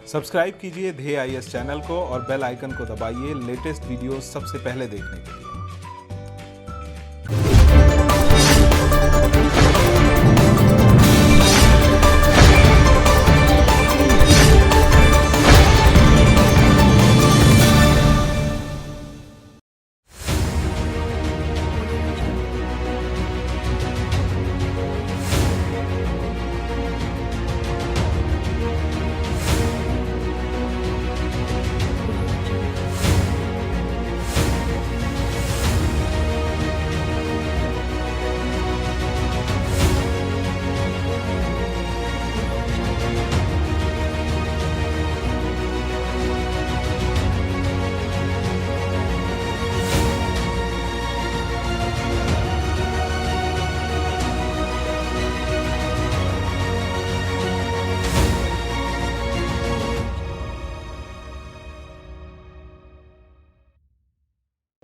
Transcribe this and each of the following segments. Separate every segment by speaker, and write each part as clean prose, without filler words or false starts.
Speaker 1: Subscribe कीजिए ध्येय IAS channel को और बेल आइकन को दबाइए लेटेस्ट वीडियो सबसे पहले देखने के लिए।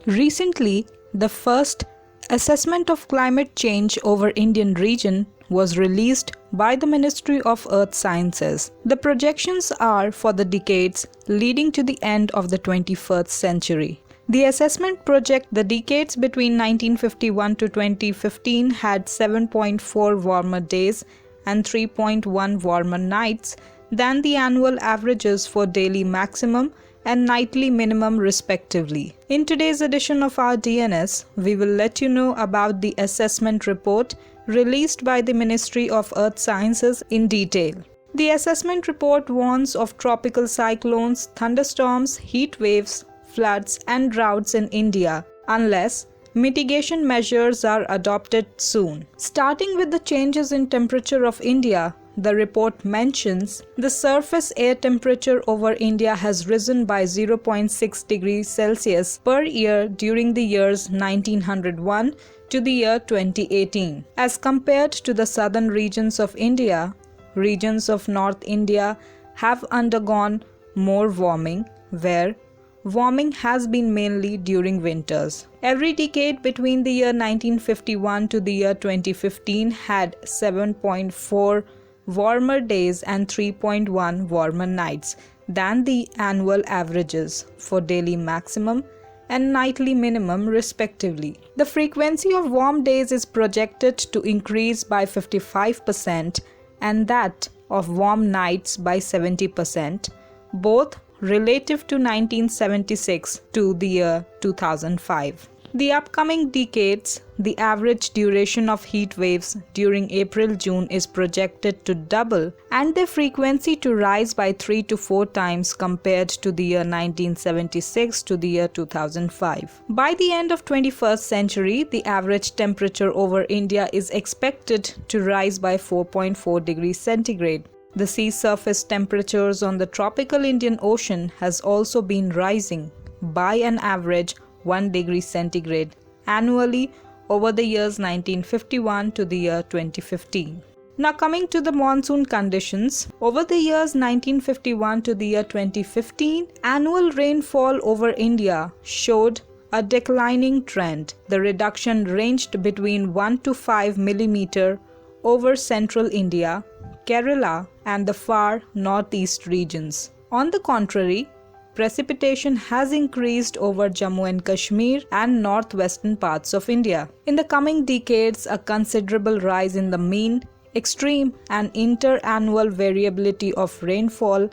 Speaker 2: Recently, the first assessment of climate change over Indian region was released by the Ministry of Earth Sciences. The projections are for the decades leading to the end of the 21st century. The assessment project the decades between 1951 to 2015 had 7.4 warmer days and 3.1 warmer nights than the annual averages for daily maximum and nightly minimum respectively. In today's edition of our DNS, we will let you know about the assessment report released by the Ministry of Earth Sciences in detail. The assessment report warns of tropical cyclones, thunderstorms, heat waves, floods and droughts in India unless mitigation measures are adopted soon. Starting with the changes in temperature of India, the report mentions the surface air temperature over India has risen by 0.6 degrees Celsius per year during the years 1901 to the year 2018. As compared to the southern regions of India, regions of North India have undergone more warming, where warming has been mainly during winters. Every decade between the year 1951 to the year 2015 had 7.4 warmer days and 3.1 warmer nights than the annual averages for daily maximum and nightly minimum respectively. The frequency of warm days is projected to increase by 55% and that of warm nights by 70%, both relative to 1976 to the year 2005. The upcoming decades, the average duration of heat waves during April-June is projected to double and their frequency to rise by 3 to 4 times compared to the year 1976 to the year 2005. By the end of 21st century, the average temperature over India is expected to rise by 4.4 degrees centigrade. The sea surface temperatures on the tropical Indian Ocean has also been rising by an average 1 degree centigrade annually over the years 1951 to the year 2015. Now coming to the monsoon conditions, over the years 1951 to the year 2015, annual rainfall over India showed a declining trend. The reduction ranged between 1 to 5 millimeter over central India, Kerala and the far northeast regions. On the contrary, precipitation has increased over Jammu and Kashmir and northwestern parts of India. In the coming decades, a considerable rise in the mean, extreme and inter-annual variability of rainfall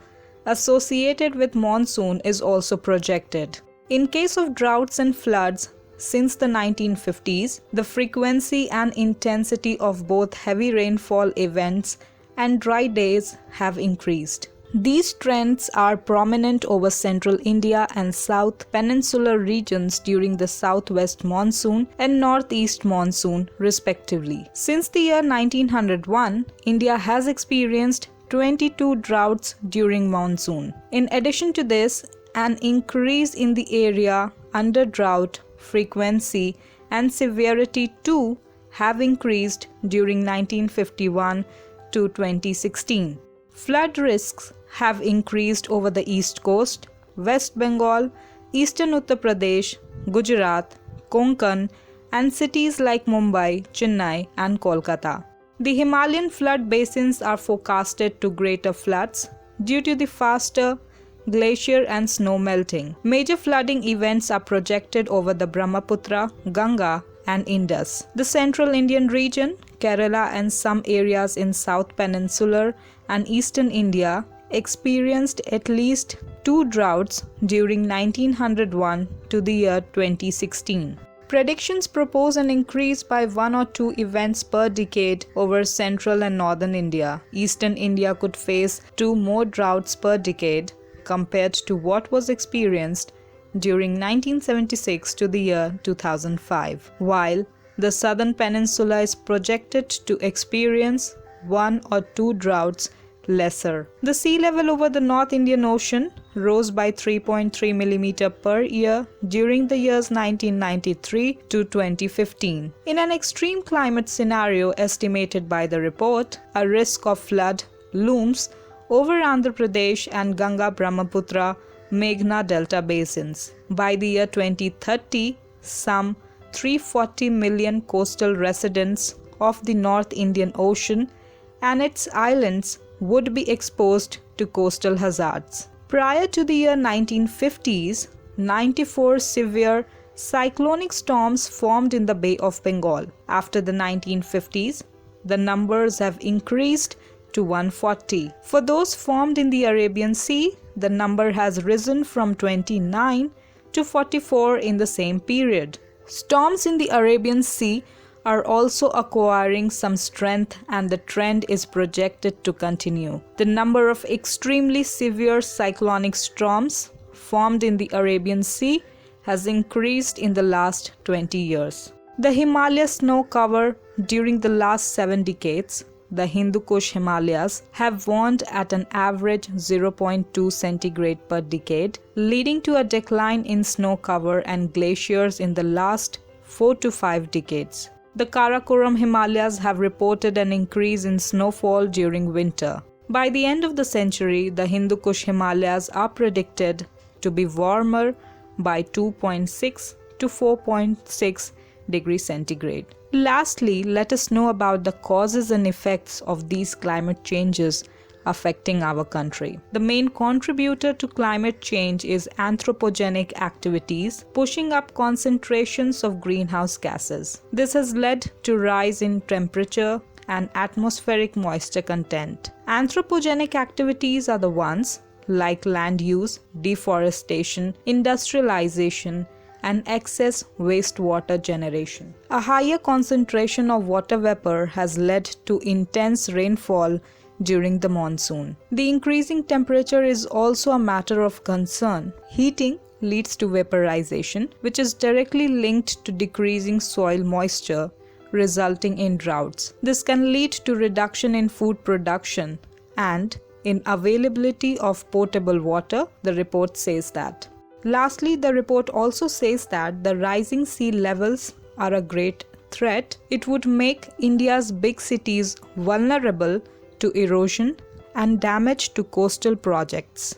Speaker 2: associated with monsoon is also projected. In case of droughts and floods, since the 1950s, the frequency and intensity of both heavy rainfall events and dry days have increased. These trends are prominent over central India and south peninsular regions during the southwest monsoon and northeast monsoon respectively. Since the year 1901, India has experienced 22 droughts during monsoon. In addition to this, an increase in the area under drought, frequency and severity too have increased during 1951 to 2016. Flood risks have increased over the East Coast, West Bengal, Eastern Uttar Pradesh, Gujarat, Konkan, and cities like Mumbai, Chennai, and Kolkata. The Himalayan flood basins are forecasted to greater floods due to the faster glacier and snow melting. Major flooding events are projected over the Brahmaputra, Ganga, and Indus. The central Indian region, Kerala, and some areas in South Peninsular and Eastern India experienced at least 2 droughts during 1901 to the year 2016. Predictions propose an increase by 1 or 2 events per decade over central and northern India. Eastern India could face 2 more droughts per decade compared to what was experienced during 1976 to the year 2005, while the southern peninsula is projected to experience 1 or 2 droughts lesser. The sea level over the North Indian Ocean rose by 3.3 mm per year during the years 1993 to 2015. In an extreme climate scenario estimated by the report, a risk of flood looms over Andhra Pradesh and Ganga-Brahmaputra Meghna Delta basins. By the year 2030, some 340 million coastal residents of the North Indian Ocean and its islands would be exposed to coastal hazards. Prior to the year 1950s, 94 severe cyclonic storms formed in the Bay of Bengal. After the 1950s, the numbers have increased to 140. For those formed in the Arabian Sea, the number has risen from 29 to 44 in the same period. Storms in the Arabian Sea are also acquiring some strength, and the trend is projected to continue. The number of extremely severe cyclonic storms formed in the Arabian Sea has increased in the last 20 years. The Himalaya snow cover during the last 7 decades, the Hindu Kush Himalayas, have warmed at an average 0.2 centigrade per decade, leading to a decline in snow cover and glaciers in the last 4 to 5 decades. The Karakoram Himalayas have reported an increase in snowfall during winter. By the end of the century, the Hindu Kush Himalayas are predicted to be warmer by 2.6 to 4.6 degrees centigrade. Lastly, let us know about the causes and effects of these climate changes affecting our country. The main contributor to climate change is anthropogenic activities, pushing up concentrations of greenhouse gases. This has led to rise in temperature and atmospheric moisture content. Anthropogenic activities are the ones like land use, deforestation, industrialization, and excess wastewater generation. A higher concentration of water vapor has led to intense rainfall during the monsoon. The increasing temperature is also a matter of concern. Heating leads to vaporization, which is directly linked to decreasing soil moisture, resulting in droughts. This can lead to reduction in food production and in availability of potable water, the report says that. Lastly, the report also says that the rising sea levels are a great threat. It would make India's big cities vulnerable to erosion and damage to coastal projects.